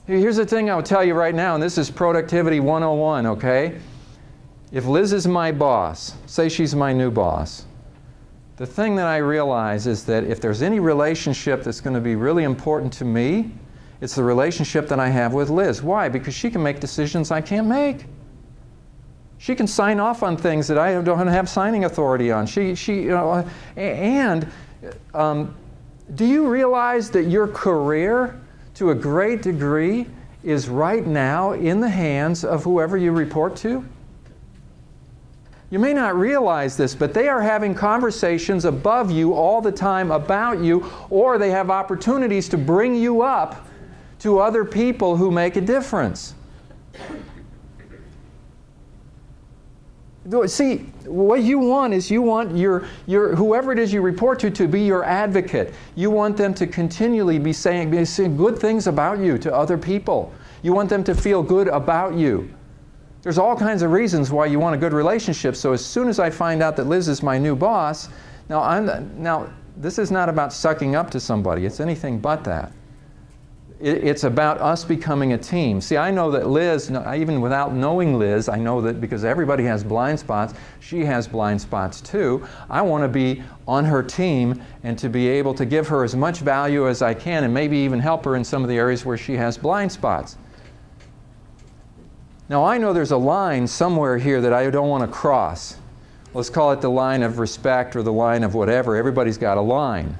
Here's the thing I'll tell you right now, and this is productivity 101, okay? If Liz is my boss, say she's my new boss, the thing that I realize is that if there's any relationship that's going to be really important to me, it's the relationship that I have with Liz. Why? Because she can make decisions I can't make. She can sign off on things that I don't have signing authority on. Do you realize that your career, to a great degree, is right now in the hands of whoever you report to? You may not realize this, but they are having conversations above you all the time about you, or they have opportunities to bring you up to other people who make a difference. See, what you want is you want your whoever it is you report to be your advocate. You want them to continually be saying good things about you to other people. You want them to feel good about you. There's all kinds of reasons why you want a good relationship. So as soon as I find out that Liz is my new boss, now this is not about sucking up to somebody. It's anything but that. It's about us becoming a team. See, I know that Liz, even without knowing Liz, I know that because everybody has blind spots, she has blind spots too. I want to be on her team and to be able to give her as much value as I can and maybe even help her in some of the areas where she has blind spots. Now, I know there's a line somewhere here that I don't want to cross. Let's call it the line of respect or the line of whatever. Everybody's got a line,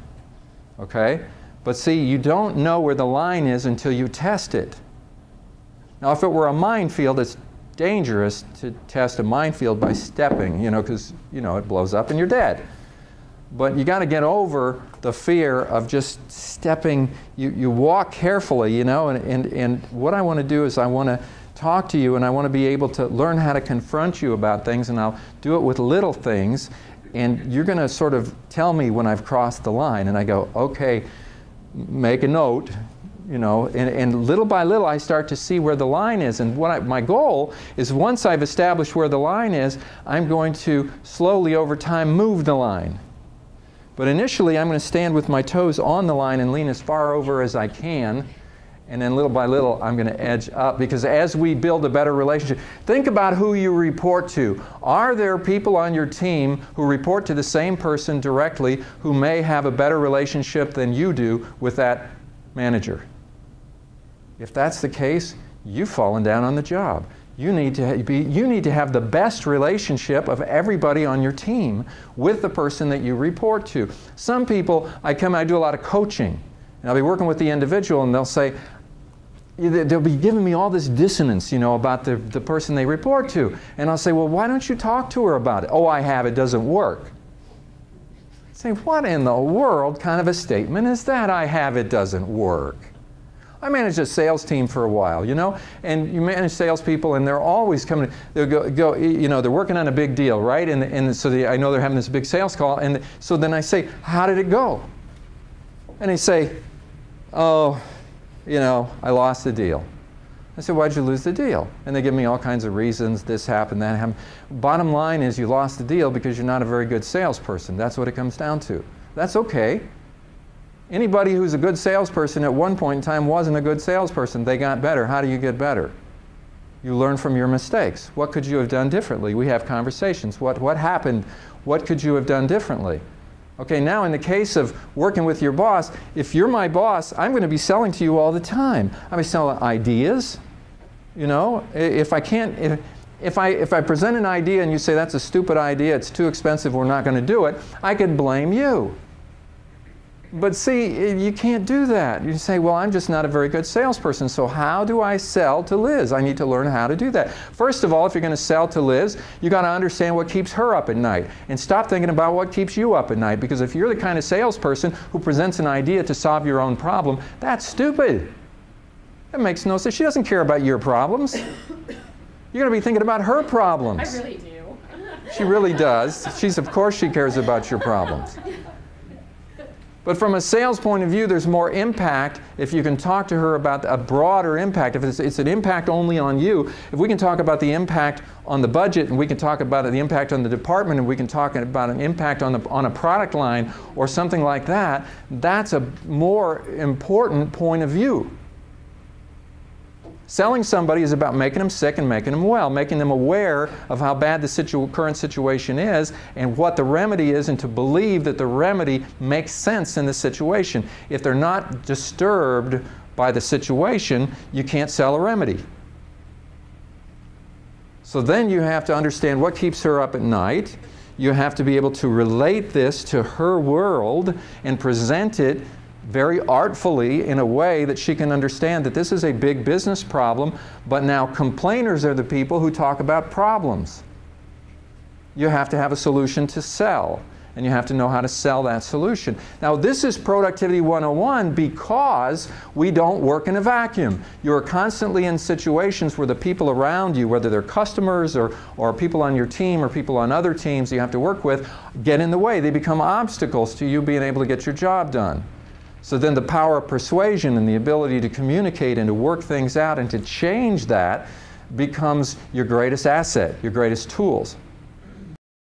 okay? But see, you don't know where the line is until you test it. Now, if it were a minefield, it's dangerous to test a minefield by stepping, because, it blows up and you're dead. But you got to get over the fear of just stepping. You walk carefully, and what I want to do is I want to talk to you and I want to be able to learn how to confront you about things, and I'll do it with little things, and you're going to sort of tell me when I've crossed the line, and I go, okay, make a note, and little by little I start to see where the line is. And my goal is once I've established where the line is, I'm going to slowly over time move the line. But initially I'm going to stand with my toes on the line and lean as far over as I can. And then little by little I'm going to edge up, because as we build a better relationship, think about who you report to. Are there people on your team who report to the same person directly who may have a better relationship than you do with that manager? If that's the case, you've fallen down on the job. You need to have the best relationship of everybody on your team with the person that you report to. Some people, I do a lot of coaching. And I'll be working with the individual and they'll say, they'll be giving me all this dissonance, about the person they report to. And I'll say, well, why don't you talk to her about it? Oh, I have, it doesn't work. I say, what in the world kind of a statement is that? I have, it doesn't work. I managed a sales team for a while, and you manage salespeople and they're always coming, they'll go, they're working on a big deal, right? And so I know they're having this big sales call, and so then I say, how did it go? And they say, oh, I lost the deal. I said, why'd you lose the deal? And they give me all kinds of reasons, this happened, that happened. Bottom line is you lost the deal because you're not a very good salesperson. That's what it comes down to. That's okay. Anybody who's a good salesperson at one point in time wasn't a good salesperson. They got better. How do you get better? You learn from your mistakes. What could you have done differently? We have conversations. What happened? What could you have done differently? Okay, now in the case of working with your boss, if you're my boss, I'm going to be selling to you all the time. I'm going to be selling ideas. If I present an idea and you say that's a stupid idea, it's too expensive, we're not going to do it, I could blame you. But see, you can't do that. You say, well, I'm just not a very good salesperson, so how do I sell to Liz? I need to learn how to do that. First of all, if you're going to sell to Liz, you've got to understand what keeps her up at night. And stop thinking about what keeps you up at night, because if you're the kind of salesperson who presents an idea to solve your own problem, that's stupid. That makes no sense. She doesn't care about your problems. You're going to be thinking about her problems. I really do. She really does. Of course she cares about your problems. But from a sales point of view, there's more impact if you can talk to her about a broader impact. If it's an impact only on you, if we can talk about the impact on the budget, and we can talk about the impact on the department, and we can talk about an impact on a product line or something like that, that's a more important point of view. Selling somebody is about making them sick and making them well, making them aware of how bad the current situation is and what the remedy is, and to believe that the remedy makes sense in the situation. If they're not disturbed by the situation, you can't sell a remedy. So then you have to understand what keeps her up at night. You have to be able to relate this to her world and present it very artfully in a way that she can understand that this is a big business problem, but now complainers are the people who talk about problems. You have to have a solution to sell, and you have to know how to sell that solution. Now, this is Productivity 101 because we don't work in a vacuum. You're constantly in situations where the people around you, whether they're customers or people on your team or people on other teams you have to work with, get in the way. They become obstacles to you being able to get your job done. So then the power of persuasion and the ability to communicate and to work things out and to change that becomes your greatest asset, your greatest tools.